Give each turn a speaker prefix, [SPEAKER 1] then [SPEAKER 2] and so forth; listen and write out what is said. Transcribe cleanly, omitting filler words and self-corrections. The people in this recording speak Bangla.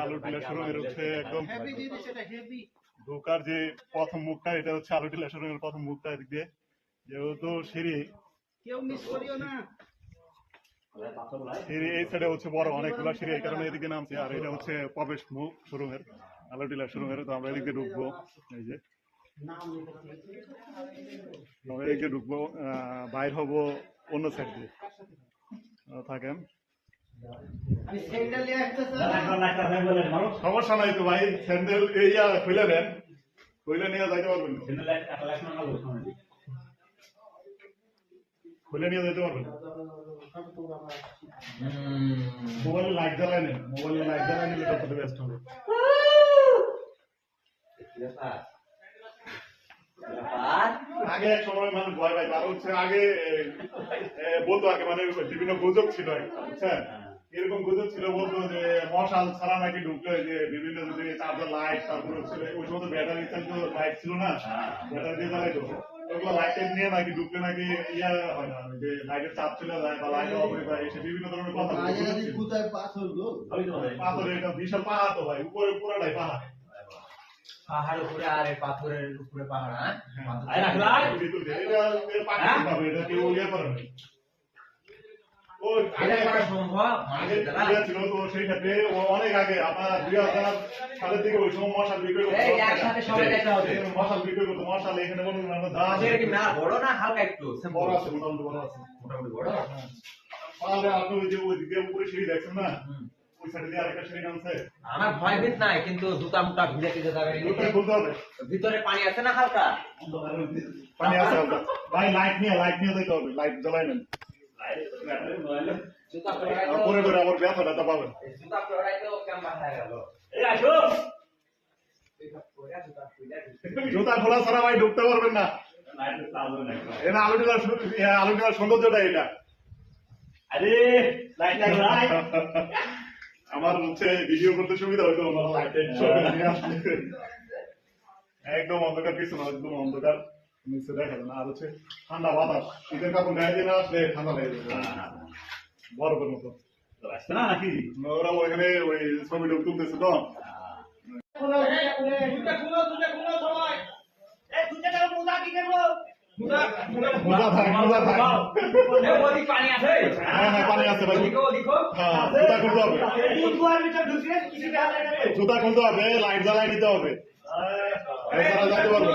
[SPEAKER 1] আলু টিলা শোরুমের হচ্ছে একদম ঢোকার যে প্রথম মুখটা, এটা হচ্ছে আলু টিলা শোরুমের প্রথম মুখটা। এদিক দিয়ে যেহেতু সিঁড়ি এই সাইডে হচ্ছে বড় অনেকগুলো সিঁড়ি, এই কারণে এদিকে নামছে। আর এটা হচ্ছে প্রবেশ মুখ শোরুমের, আলু টিলা শোরুমের। তো আমরা এদিকে ঢুকবো, এই যে আমরা এদিকে ঢুকবো, বাইর হবো অন্য সাইড দিয়ে। থাকেন, সমস্যা নাই তো ভাই, স্যান্ডেল এই খুলে নেন, খুলে নিয়ে যাইতে পারবেন, খুলে নিয়ে যেতে পারবেন। মোবাইলে লাইট জ্বালায় নেন, মোবাইলে লাইট জ্বালায় নিলে সবথেকে বেস্ট হবে। আগে এক সময় মানুষ ভয় পাইতো, আর হচ্ছে আগে বলতো, আগে মানে বিভিন্ন গুজব ছিল, বুঝছেন, এরকম গুজব ছিল, বলতো যে মশাল ছাড়া নাকি ঢুকলে যে বিভিন্ন যদি চার্জার লাইট, তারপরে হচ্ছে ওই সময় তো ব্যাটারি চালিত লাইট ছিল না, ব্যাটারি দিয়ে জ্বালাইতো, ওগুলো লাইটের নিয়ে নাকি ঢুকলে নাকি ইয়া হয় না, যে লাইটের চাপ চলে যায় বা লাইট অফ হয়ে যায়, এসে বিভিন্ন ধরনের কথা। পাথরে এটা বিশাল পাহাড় তো ভাই, উপরে পুরাটাই পাহাড়,
[SPEAKER 2] পাহাড়ের উপরে আর পাথরের উপরে পাহাড়।
[SPEAKER 1] অনেক আগে আপনার 2000 সালের দিকে ওই সময় মশাল বিক্রি করতো, মশাল বিক্রি করতো, মশাল এখানে
[SPEAKER 2] বড় না হালকা একটু
[SPEAKER 1] বড় আছে, মোটামুটি বড় আছে, মোটামুটি বড়। আপনি ওই যে ওই দিকে উপরে সিঁড়ি দেখছেন না, ওই সাইডে দিয়ে আরেকটা সিঁড়ি নামছে।
[SPEAKER 2] আমার ভয়ভীত নাই, কিন্তু জুতা মুটা ভিজে টিজে যাবে,
[SPEAKER 1] খুলতে হবে।
[SPEAKER 2] ভিতরে পানি আছে না হালকা,
[SPEAKER 1] পানি আছে হালকা ভাই, লাইট নিয়ে যেতে হবে, লাইট জ্বালাই নেন, পরে করে আমার ব্যথাটা পাবেন। জুতা খোলা ছাড়া ভাই ঢুকতে পারবেন না, এটা আলু টিলার সৌন্দর্যটা এটা। আরে আমার হচ্ছে ভিডিও করতে সুবিধা হইতো, একদম অন্ধকার, কিছু না, একদম অন্ধকার, নিচে দেখা যায় না। আর হচ্ছে ঠান্ডা বাতাস, শীতের কাপড় গায়ে দিয়ে না আসলে ঠান্ডা লেগে যাবে বরফের মতো না নাকি। ওরা ওইখানে ওই ছবি তুলতেছে তো, পানি আছে ভাই, জুতা খুলতে হবে, লাইট জ্বালাই দিতে হবে, যাইতে পারবে।